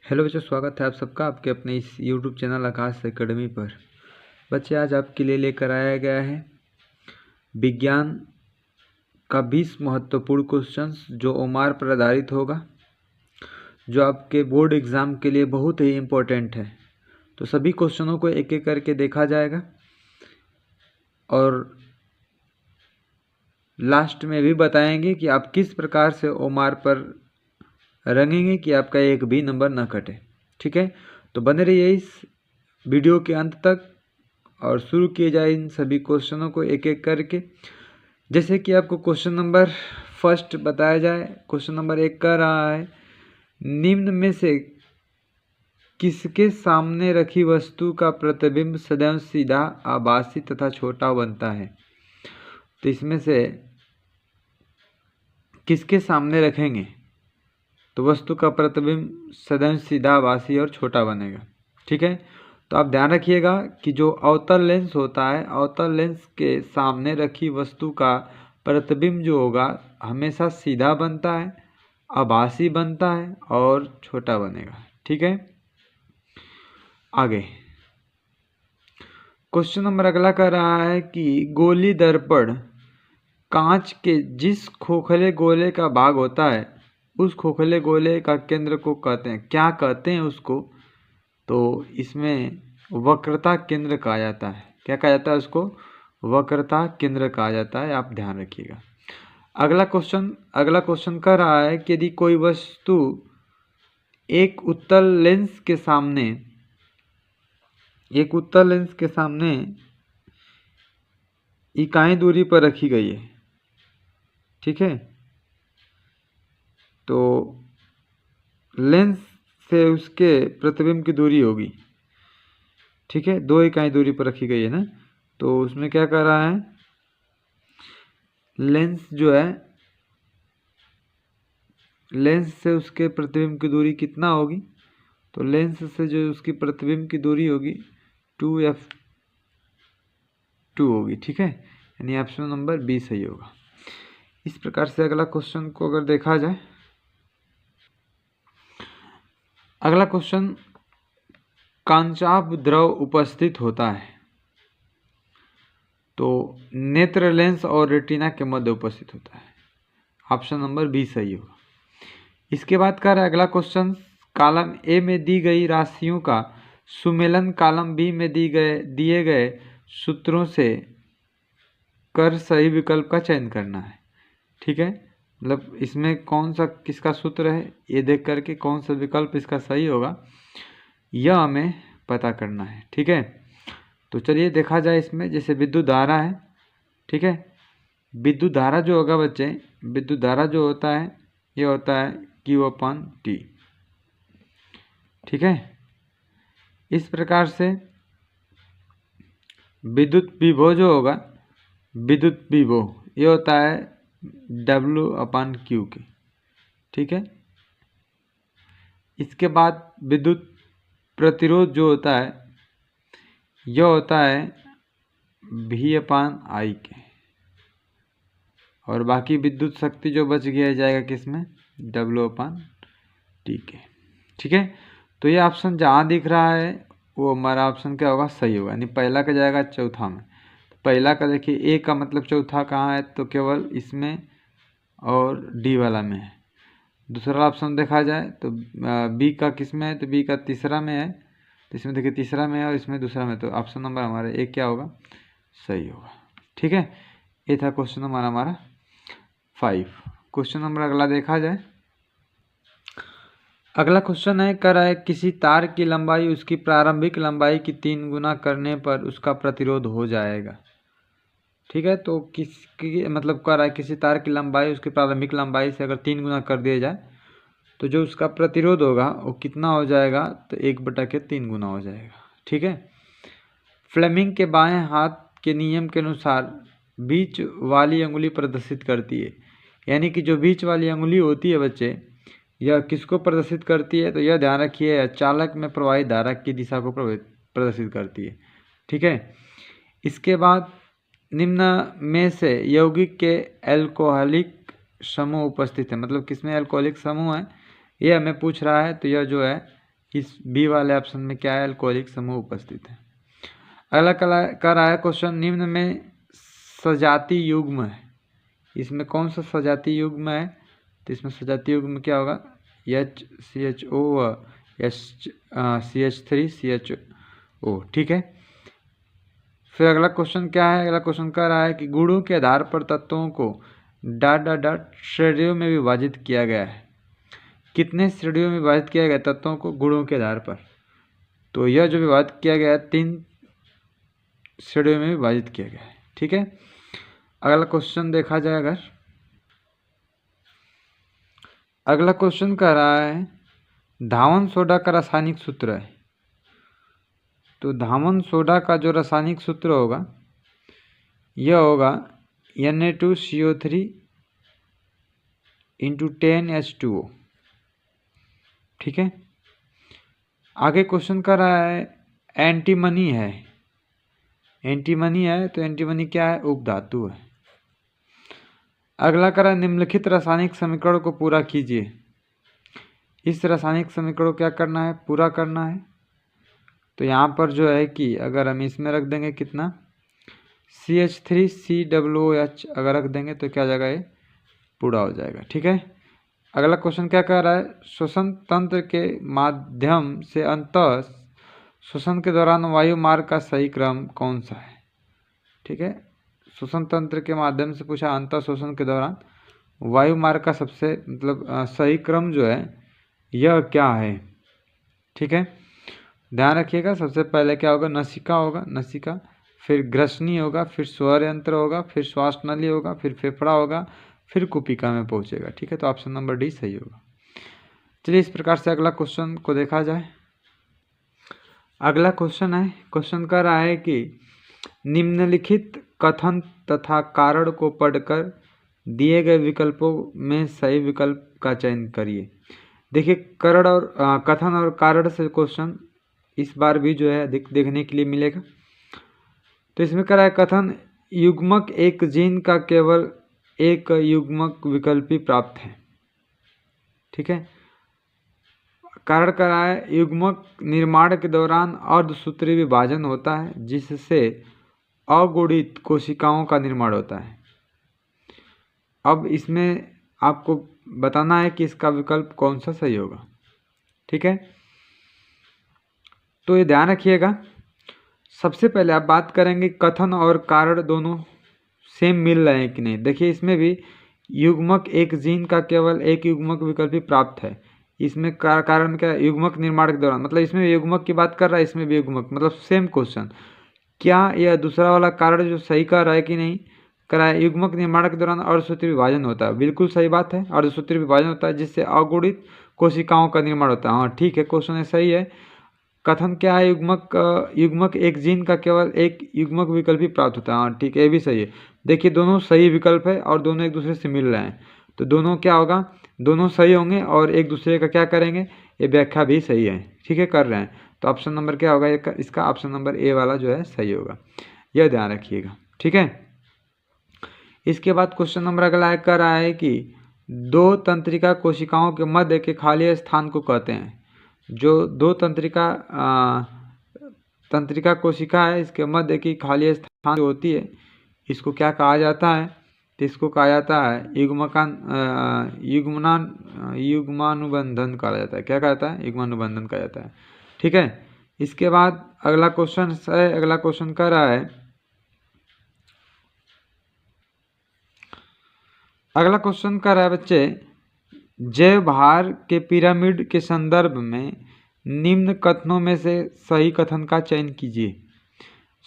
Hello बच्चों, स्वागत है आप सबका आपके अपने इस यूट्यूब चैनल आकाश एकेडमी पर। बच्चे, आज आपके लिए लेकर आया गया है विज्ञान का 20 महत्वपूर्ण क्वेश्चंस जो ओमार पर आधारित होगा, जो आपके बोर्ड एग्ज़ाम के लिए बहुत ही इम्पोर्टेंट है। तो सभी क्वेश्चनों को एक एक करके देखा जाएगा और लास्ट में भी बताएंगे कि आप किस प्रकार से ओमार पर रंगेंगे कि आपका एक भी नंबर ना कटे। ठीक है, तो बने रहिए इस वीडियो के अंत तक और शुरू किए जाए इन सभी क्वेश्चनों को एक एक करके। जैसे कि आपको क्वेश्चन नंबर फर्स्ट बताया जाए। क्वेश्चन नंबर 1 कह रहा है, निम्न में से किसके सामने रखी वस्तु का प्रतिबिंब सदैव सीधा, आभासी तथा छोटा बनता है। तो इसमें से किसके सामने रखेंगे तो वस्तु का प्रतिबिंब सदैव सीधा, आभासी और छोटा बनेगा। ठीक है, तो आप ध्यान रखिएगा कि जो अवतल लेंस होता है, अवतल लेंस के सामने रखी वस्तु का प्रतिबिंब जो होगा हमेशा सीधा बनता है, आभासी बनता है और छोटा बनेगा। ठीक है, आगे क्वेश्चन नंबर अगला कर रहा है कि गोली दर्पण कांच के जिस खोखले गोले का भाग होता है उस खोखले गोले का केंद्र को कहते हैं, क्या कहते हैं उसको। तो इसमें वक्रता केंद्र कहा जाता है। क्या कहा जाता है उसको? वक्रता केंद्र कहा जाता है, आप ध्यान रखिएगा। अगला क्वेश्चन कह रहा है कि यदि कोई वस्तु एक उत्तल लेंस के सामने इकाई दूरी पर रखी गई है, ठीक है, तो लेंस से उसके प्रतिबिंब की दूरी होगी, ठीक है, 2 इकाई दूरी पर रखी गई है ना। तो उसमें क्या कर रहा है, लेंस जो है, लेंस से उसके प्रतिबिंब की दूरी कितना होगी, तो लेंस से जो उसकी प्रतिबिंब की दूरी होगी 2f2 होगी। ठीक है, यानी ऑप्शन नंबर बी सही होगा। इस प्रकार से अगला क्वेश्चन को अगर देखा जाए, अगला क्वेश्चन, कांचाभ द्रव उपस्थित होता है तो नेत्र लेंस और रेटिना के मध्य उपस्थित होता है। ऑप्शन नंबर बी सही होगा। इसके बाद का अगला क्वेश्चन, कॉलम ए में दी गई राशियों का सुमेलन कॉलम बी में दिए गए सूत्रों से कर सही विकल्प का चयन करना है। ठीक है, मतलब इसमें कौन सा किसका सूत्र है ये देख करके कौन सा विकल्प इसका सही होगा यह हमें पता करना है। ठीक है, तो चलिए देखा जाए इसमें। जैसे विद्युत धारा है, ठीक है, विद्युत धारा जो होगा बच्चे, विद्युत धारा जो होता है ये होता है Q/T। ठीक है, इस प्रकार से विद्युत विभव जो होगा, विद्युत विभव ये होता है W/Q के। ठीक है, इसके बाद विद्युत प्रतिरोध जो होता है यह होता है V/I के, और बाकी विद्युत शक्ति जो बच गया जाएगा किसमें, W/T के। ठीक है, तो ये ऑप्शन जहाँ दिख रहा है वो हमारा ऑप्शन क्या होगा, सही होगा, यानी पहला का जाएगा चौथा में। तो पहला का देखिए, ए का मतलब चौथा कहाँ है, तो केवल इसमें और डी वाला में है। दूसरा ऑप्शन देखा जाए तो बी का किस में है, तो बी का तीसरा में है, तो इसमें देखिए तीसरा में है और इसमें दूसरा में, तो ऑप्शन नंबर हमारा एक क्या होगा, सही होगा। ठीक है, ये था क्वेश्चन नंबर हमारा 5। क्वेश्चन नंबर अगला देखा जाए। अगला क्वेश्चन है, कर है किसी तार की लंबाई उसकी प्रारंभिक लंबाई की 3 गुना करने पर उसका प्रतिरोध हो जाएगा। ठीक है, तो किसकी मतलब कर है किसी तार की लंबाई उसकी प्रारंभिक लंबाई से अगर 3 गुना कर दिया जाए तो जो उसका प्रतिरोध होगा वो कितना हो जाएगा, तो 1/3 गुना हो जाएगा। ठीक है, फ्लेमिंग के बाएं हाथ के नियम के अनुसार बीच वाली अंगुली प्रदर्शित करती है, यानी कि जो बीच वाली अंगुली होती है बच्चे, यह किसको प्रदर्शित करती है, तो यह ध्यान रखिए चालक में प्रवाहित धारा की दिशा को प्रदर्शित करती है। ठीक है, इसके बाद निम्न में से यौगिक के एल्कोहलिक समूह उपस्थित है, मतलब किसमें एल्कोहलिक समूह है ये हमें पूछ रहा है, तो यह जो है इस बी वाले ऑप्शन में क्या है, अल्कोहलिक समूह उपस्थित है। अगला कर रहा है क्वेश्चन, निम्न में सजातीय युग्म है, इसमें कौन सा सजातीय युग्म है, तो इसमें सजातीय युग्म क्या होगा, HCHO CH3CHO, ठीक है। फिर अगला क्वेश्चन क्या है, अगला क्वेश्चन कह रहा है कि गुणों के आधार पर तत्वों को डॉट श्रेणियों में विभाजित किया गया है। कितने श्रेणियों में विभाजित किया गया तत्वों को गुणों के आधार पर, तो यह जो विभाजित किया गया है 3 श्रेणियों में विभाजित किया गया है, ठीक है। अगला क्वेश्चन देखा जाए अगर, अगला क्वेश्चन कह रहा है धावन सोडा का रासायनिक सूत्र है, तो धावन सोडा का जो रासायनिक सूत्र होगा यह होगा Na2CO3 × 10H2O, ठीक है। आगे क्वेश्चन कर रहा है एंटीमनी है, एंटीमनी है तो एंटीमनी क्या है, उपधातु है। अगला करा निम्नलिखित रासायनिक समीकरण को पूरा कीजिए। इस रासायनिक समीकरण को क्या करना है, पूरा करना है। तो यहाँ पर जो है कि अगर हम इसमें रख देंगे कितना CH3COOH अगर रख देंगे तो क्या जाएगा, ये पूरा हो जाएगा, ठीक है। अगला क्वेश्चन क्या कह रहा है, श्वसन तंत्र के माध्यम से अंतः श्वसन के दौरान वायु मार्ग का सही क्रम कौन सा है, ठीक है। श्वसन तंत्र के माध्यम से पूछा, अंतः श्वसन के दौरान वायु मार्ग का सबसे सही क्रम जो है यह क्या है, ठीक है। ध्यान रखिएगा, सबसे पहले क्या होगा, नसिका होगा, नसिका, फिर ग्रसनी होगा, फिर स्वर यंत्र होगा, फिर श्वास नली होगा, फिर फेफड़ा होगा, फिर कुपिका में पहुंचेगा, ठीक है। तो ऑप्शन नंबर डी सही होगा। चलिए इस प्रकार से अगला क्वेश्चन को देखा जाए। अगला क्वेश्चन है, क्वेश्चन कर रहा है कि निम्नलिखित कथन तथा कारण को पढ़कर दिए गए विकल्पों में सही विकल्प का चयन करिए। देखिए कारण और कथन और कारण से क्वेश्चन इस बार भी जो है देखने के लिए मिलेगा। तो इसमें कह रहा है कथन युग्मक एक जीन का केवल एक युग्मक विकल्प ही प्राप्त है, ठीक है। कारण कह रहा है युग्मक निर्माण के दौरान अर्धसूत्री विभाजन होता है जिससे अगुणित कोशिकाओं का निर्माण होता है। अब इसमें आपको बताना है कि इसका विकल्प कौन सा सही होगा, ठीक है। तो ये ध्यान रखिएगा, सबसे पहले आप बात करेंगे कथन और कारण दोनों सेम मिल रहे हैं कि नहीं। देखिए इसमें भी युग्मक एक जीन का केवल एक युग्मक विकल्प ही प्राप्त है। इसमें कारण क्या, युग्मक निर्माण के दौरान, मतलब इसमें युग्मक की बात कर रहा है, इसमें भी युग्मक, मतलब सेम क्वेश्चन। क्या यह दूसरा वाला कारण जो सही कर रहा है कि नहीं, कर रहा है युग्मक निर्माण के दौरान अर्धसूत्री विभाजन होता है, बिल्कुल सही बात है, अर्धसूत्री विभाजन होता है जिससे अगुणित कोशिकाओं का निर्माण होता है। हाँ ठीक है, क्वेश्चन सही है। कथन क्या है, युग्मक एक जीन का केवल एक युग्मक विकल्प ही प्राप्त होता है। हाँ ठीक है, ये भी सही है। देखिए दोनों सही विकल्प है और दोनों एक दूसरे से मिल रहे हैं, तो दोनों क्या होगा, दोनों सही होंगे और एक दूसरे का क्या करेंगे, ये व्याख्या भी सही है, ठीक है, कर रहे हैं। तो ऑप्शन नंबर क्या होगा इसका, ऑप्शन नंबर ए वाला जो है सही होगा, यह ध्यान रखिएगा, ठीक है। इसके बाद क्वेश्चन नंबर अगला कर रहा है कि दो तंत्रिका कोशिकाओं के मध्य के खाली स्थान को कहते हैं। जो दो तंत्रिका कोशिका है, इसके मध्य की खाली स्थान जो होती है इसको क्या कहा जाता है, तो इसको कहा जाता है युग्मानुबंधन कहा जाता है। क्या कहता है, युग्मानुबंधन कहा जाता है, ठीक है। इसके बाद अगला क्वेश्चन है, अगला क्वेश्चन कर रहा है, अगला क्वेश्चन कर रहा है बच्चे, जैव भार के पिरामिड के संदर्भ में निम्न कथनों में से सही कथन का चयन कीजिए।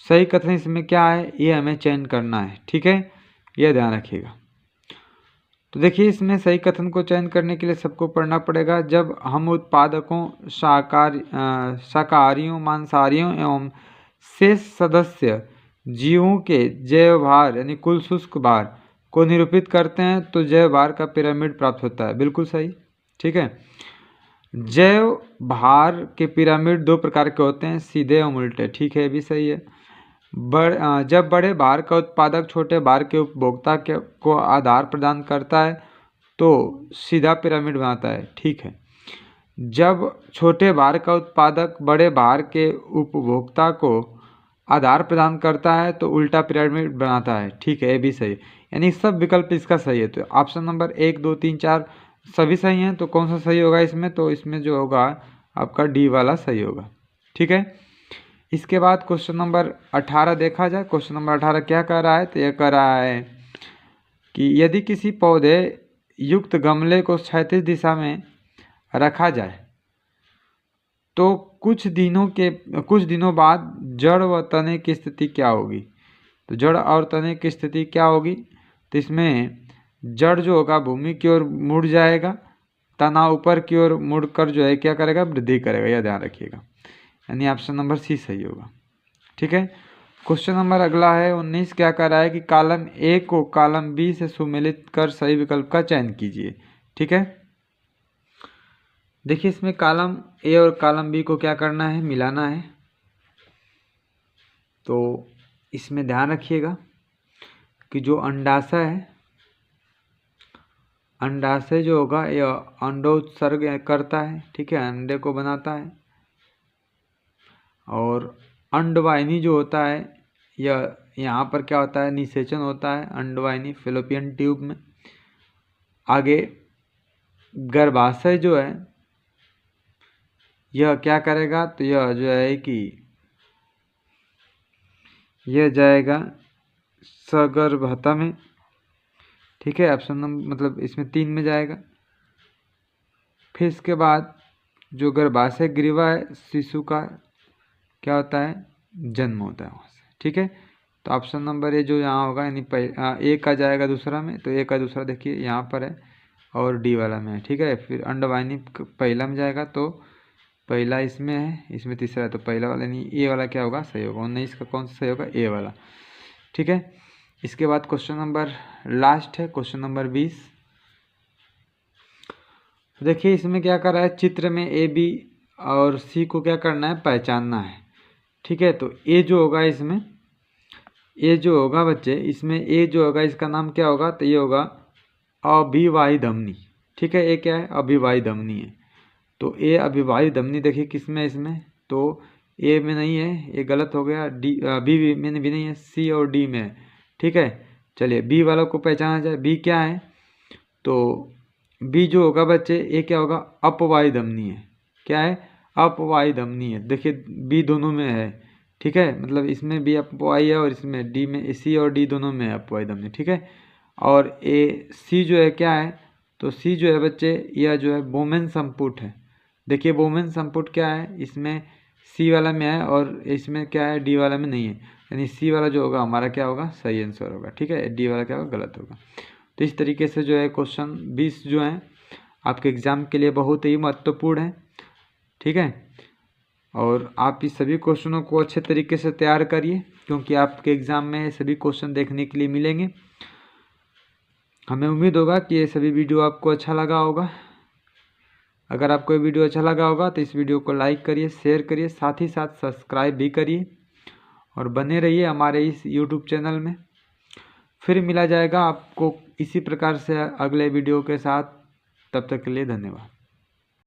सही कथन इसमें क्या है, ये हमें चयन करना है, ठीक है, यह ध्यान रखिएगा। तो देखिए इसमें सही कथन को चयन करने के लिए सबको पढ़ना पड़ेगा। जब हम उत्पादकों, शाकाहारियों, मांसाहारियों एवं शेष सदस्य जीवों के जैव भार यानी कुल शुष्क भार को निरूपित करते हैं तो जैव भार का पिरामिड प्राप्त होता है, बिल्कुल सही, ठीक है। जैव भार के पिरामिड दो प्रकार के होते हैं, सीधे एवं उल्टे, ठीक है, भी सही है। जब बड़े भार का उत्पादक छोटे भार के उपभोक्ता को आधार प्रदान करता है तो सीधा पिरामिड बनाता है, ठीक है। जब छोटे भार का उत्पादक बड़े भार के उपभोक्ता को आधार प्रदान करता है तो उल्टा पिरामिड बनाता है। ठीक है, ये भी सही है, यानी सब विकल्प इसका सही है। तो ऑप्शन नंबर 1, 2, 3, 4 सभी सही हैं। तो कौन सा सही होगा इसमें? तो इसमें जो होगा आपका डी वाला सही होगा। ठीक है, इसके बाद क्वेश्चन नंबर 18 देखा जाए। क्वेश्चन नंबर 18 क्या कह रहा है? तो यह कह रहा है कि यदि किसी पौधे युक्त गमले को क्षैतिज दिशा में रखा जाए तो कुछ दिनों बाद जड़ व तने की स्थिति क्या होगी? तो जड़ और तने की स्थिति क्या होगी? तो इसमें जड़ जो होगा भूमि की ओर मुड़ जाएगा, तना ऊपर की ओर मुड़कर जो है क्या करेगा? वृद्धि करेगा। यह ध्यान रखिएगा, यानी ऑप्शन नंबर सी सही होगा। ठीक है, क्वेश्चन नंबर अगला है 19। क्या कर रहा है कि कॉलम ए को कॉलम बी से सुमेलित कर सही विकल्प का चयन कीजिए। ठीक है, देखिए इसमें कॉलम ए और कॉलम बी को क्या करना है? मिलाना है। तो इसमें ध्यान रखिएगा कि जो अंडाशय है, अंडाशय जो होगा यह अंडोत्सर्ग करता है। ठीक है, अंडे को बनाता है। और अंडवाहिनी जो होता है यह यहाँ पर क्या होता है? निषेचन होता है अंडवाहिनी फैलोपियन ट्यूब में। आगे गर्भाशय जो है यह क्या करेगा? तो यह जो है कि यह जाएगा सगर्भता में। ठीक है, ऑप्शन नंबर मतलब इसमें 3 में जाएगा। फिर इसके बाद जो गर्भाशय ग्रीवा है शिशु का क्या होता है? जन्म होता है वहाँ से। ठीक है, तो ऑप्शन नंबर ए जो यहाँ होगा यानी ए का जाएगा दूसरा में। तो ए का दूसरा देखिए यहाँ पर है और डी वाला में है। ठीक है, फिर अंडवाहिनी पहला में जाएगा तो पहला इसमें है, इसमें तीसरा है तो पहला वाला नहीं, ए वाला क्या होगा? सही होगा। 19 का कौन सा सही होगा? ए वाला। ठीक है, इसके बाद क्वेश्चन नंबर लास्ट है, क्वेश्चन नंबर 20। देखिए इसमें क्या कर रहा है? चित्र में ए बी और सी को क्या करना है? पहचानना है। ठीक है, तो ए जो होगा इसमें, ए जो होगा बच्चे इसमें ए जो होगा इसका नाम क्या होगा? तो ये होगा अभिवाही धमनी। ठीक है, ए क्या है? अभिवाही धमनी है। तो ए अभिवाही धमनी देखिए किसमें? इसमें तो ए में नहीं है, ये गलत हो गया। डी बी में भी नहीं है, सी और डी में है। ठीक है, चलिए बी वाला को पहचाना जाए। बी क्या है? तो बी जो होगा बच्चे ये क्या होगा? अपवाही धमनी है। क्या है? अपवाही धमनी है। देखिए बी दोनों में है। ठीक है, मतलब इसमें भी अपवाही है और इसमें डी में, सी और डी दोनों में है अपवाही धमनी। ठीक है, और ए सी जो है क्या है? तो सी जो है बच्चे यह जो है बोमेन संपुट है। देखिए बोमेन संपुट क्या है? इसमें सी वाला में है और इसमें क्या है? डी वाला में नहीं है, यानी सी वाला जो होगा हमारा क्या होगा? सही आंसर होगा। ठीक है, डी वाला क्या होगा? गलत होगा। तो इस तरीके से जो है क्वेश्चन 20 जो हैं आपके एग्ज़ाम के लिए बहुत ही महत्वपूर्ण है। ठीक है, और आप इस सभी क्वेश्चनों को अच्छे तरीके से तैयार करिए क्योंकि आपके एग्ज़ाम में सभी क्वेश्चन देखने के लिए मिलेंगे। हमें उम्मीद होगा कि ये सभी वीडियो आपको अच्छा लगा होगा। अगर आपको ये वीडियो अच्छा लगा होगा तो इस वीडियो को लाइक करिए, शेयर करिए, साथ ही साथ सब्सक्राइब भी करिए और बने रहिए हमारे इस यूट्यूब चैनल में। फिर मिला जाएगा आपको इसी प्रकार से अगले वीडियो के साथ। तब तक के लिए धन्यवाद।